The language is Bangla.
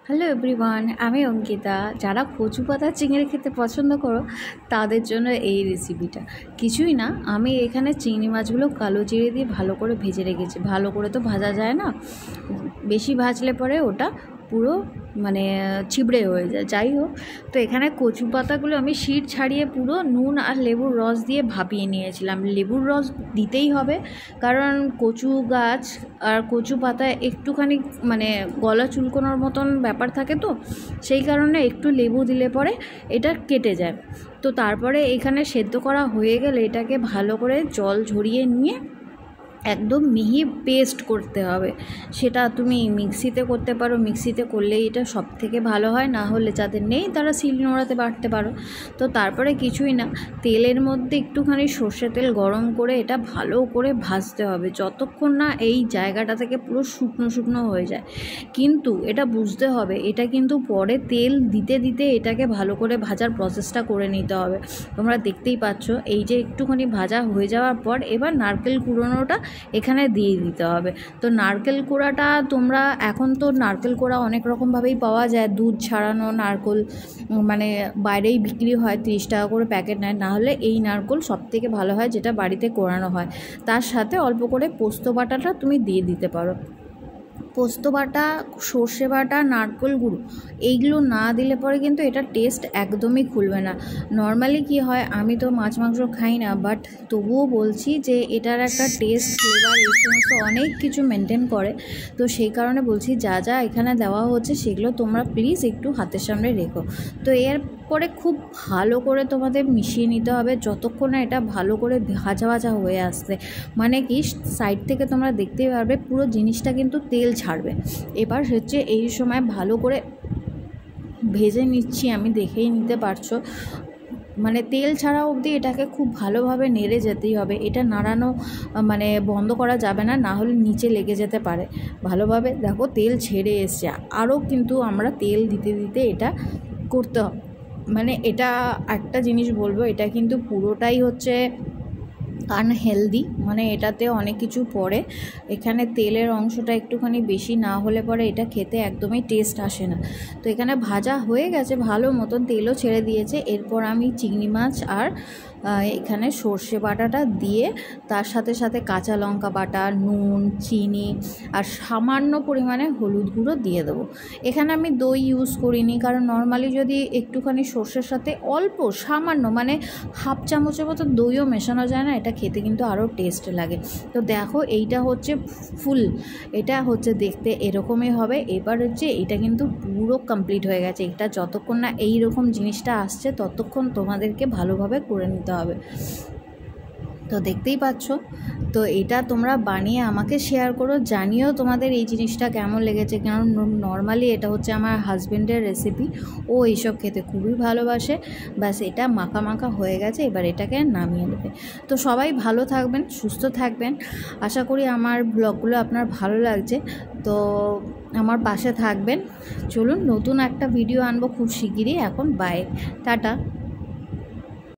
হ্যালো এভরিওয়ান, আমি অঙ্কিতা। যারা কচু পাতা চিংড়ি খেতে পছন্দ করো তাদের জন্য এই রেসিপিটা। কিছুই না, আমি এখানে চিংড়ি মাছগুলো কালো জিরে দিয়ে ভালো করে ভেজে রেখেছি। ভালো করে তো ভাজা যায় না, বেশি ভাজলে পরে ওটা পুরো ছিবড়ে হয়ে যায়। যাই হোক, তো এখানে কচু পাতাগুলো আমি শির ছাড়িয়ে পুরো নুন আর লেবুর রস দিয়ে ভাপিয়ে নিয়েছিলাম। লেবুর রস দিতেই হবে, কারণ কচু গাছ আর কচু পাতা একটুখানি গলা চুলকোনোর মতন ব্যাপার থাকে, তো সেই কারণে একটু লেবু দিলে পরে এটা কেটে যায়। তো তারপরে এখানে সেদ্ধ করা হয়ে গেলে এটাকে ভালো করে জল ঝরিয়ে নিয়ে একদম মিহি পেস্ট করতে হবে। সেটা তুমি মিক্সিতে করতে পারো, মিক্সিতে করলেই এটা সব থেকে ভালো হয়। না হলে যাদের নেই তারা শিলনোড়াতে বাটতে পারো। তো তারপরে কিছুই না, তেলের মধ্যে একটুখানি সর্ষে তেল গরম করে এটা ভালো করে ভাজতে হবে, যতক্ষণ না এই জায়গাটা থেকে পুরো শুকনো শুকনো হয়ে যায়। কিন্তু এটা বুঝতে হবে, এটা কিন্তু পরে তেল দিতে দিতে এটাকে ভালো করে ভাজার প্রসেসটা করে নিতে হবে। তোমরা দেখতেই পাচ্ছ, এই যে একটুখানি ভাজা হয়ে যাওয়ার পর এবার নারকেল কুড়োনোটা এখানে দিয়ে দিতে হবে। তো নারকেল কোড়াটা তোমরা, এখন তো নারকেল কোড়া অনেক রকমভাবেই পাওয়া যায়। দুধ ছাড়ানো নারকেল বাইরেই বিক্রি হয়, 30 টাকা করে প্যাকেট নেয়। না হলে এই নারকেল সবথেকে ভালো হয়, যেটা বাড়িতে কোড়ানো হয়। তার সাথে অল্প করে পোস্ত বাটাটা তুমি দিয়ে দিতে পারো। পোস্ত বাটা, সর্ষে বাটা, নারকেল গুঁড়ো এইগুলো না দিলে পরে কিন্তু এটা টেস্ট একদমই খুলবে না। নর্মালি কি হয়, আমি তো মাছ মাংস খাই না, বাট তবুও বলছি যে এটার একটা টেস্ট, ফ্লেভার এই সমস্ত অনেক কিছু মেনটেন করে। তো সেই কারণে বলছি, যা যা এখানে দেওয়া হচ্ছে সেগুলো তোমরা প্লিজ একটু হাতের সামনে রেখো। তো এরপরে খুব ভালো করে তোমাদের মিশিয়ে নিতে হবে, যতক্ষণ না এটা ভালো করে ভাজা ভাজা হয়ে আসছে। মানে কি, সাইড থেকে তোমরা দেখতেই পারবে পুরো জিনিসটা কিন্তু তেল ছাড়বে। এবার হচ্ছে এই সময় ভালো করে ভেজে নিচ্ছি আমি, দেখেই নিতে পারছো। তেল ছাড়া অবধি এটাকে খুব ভালোভাবে নেড়ে যেতেই হবে। এটা নাড়ানো বন্ধ করা যাবে না, না হলে নিচে লেগে যেতে পারে। ভালোভাবে দেখো তেল ছেড়ে এসছে, আরও কিন্তু আমরা তেল দিতে দিতে এটা করতে হবে। এটা একটা জিনিস বলবো, এটা কিন্তু পুরোটাই হচ্ছে আনহেলদি, এটাতে অনেক কিছু পড়ে। এখানে তেলের অংশটা একটুখানি বেশি না হলে পরে এটা খেতে একদমই টেস্ট আসে না। তো এখানে ভাজা হয়ে গেছে, ভালো মতন তেলও ছেড়ে দিয়েছে। এরপর আমি চিংড়ি মাছ আর এখানে সর্ষে বাটাটা দিয়ে তার সাথে সাথে কাঁচা লঙ্কা বাটা, নুন, চিনি আর সামান্য পরিমাণে হলুদ গুঁড়ো দিয়ে দেবো। এখানে আমি দই ইউজ করিনি, কারণ নর্মালি যদি একটুখানি সর্ষের সাথে অল্প সামান্য হাফ চামচের মতো দইও মেশানো যায় না, এটা খেতে কিন্তু আরও টেস্ট লাগে। তো দেখো, এইটা হচ্ছে ফুল, এটা হচ্ছে দেখতে এরকমই হবে। এবার হচ্ছে এটা কিন্তু পুরো কমপ্লিট হয়ে গেছে। এটা যতক্ষণ না এই রকম জিনিসটা আসছে ততক্ষণ তোমাদেরকে ভালোভাবে করে নিতে হবে। তো দেখতেই পাচ্ছ, তো এটা তোমরা বানিয়ে আমাকে শেয়ার করো, জানিও তোমাদের এই জিনিসটা কেমন লেগেছে। কারণ নর্মালি এটা হচ্ছে আমার হাজব্যান্ডের রেসিপি, ও এইসব খেতে খুবই ভালোবাসে। ব্যাস, এটা মাখা মাখা হয়ে গেছে, এবার এটাকে নামিয়ে নেবে। তো সবাই ভালো থাকবেন, সুস্থ থাকবেন। আশা করি আমার ব্লগগুলো আপনার ভালো লাগছে, তো আমার পাশে থাকবেন। চলুন, নতুন একটা ভিডিও আনবো খুব শিগগিরই। এখন বাই, টাটা।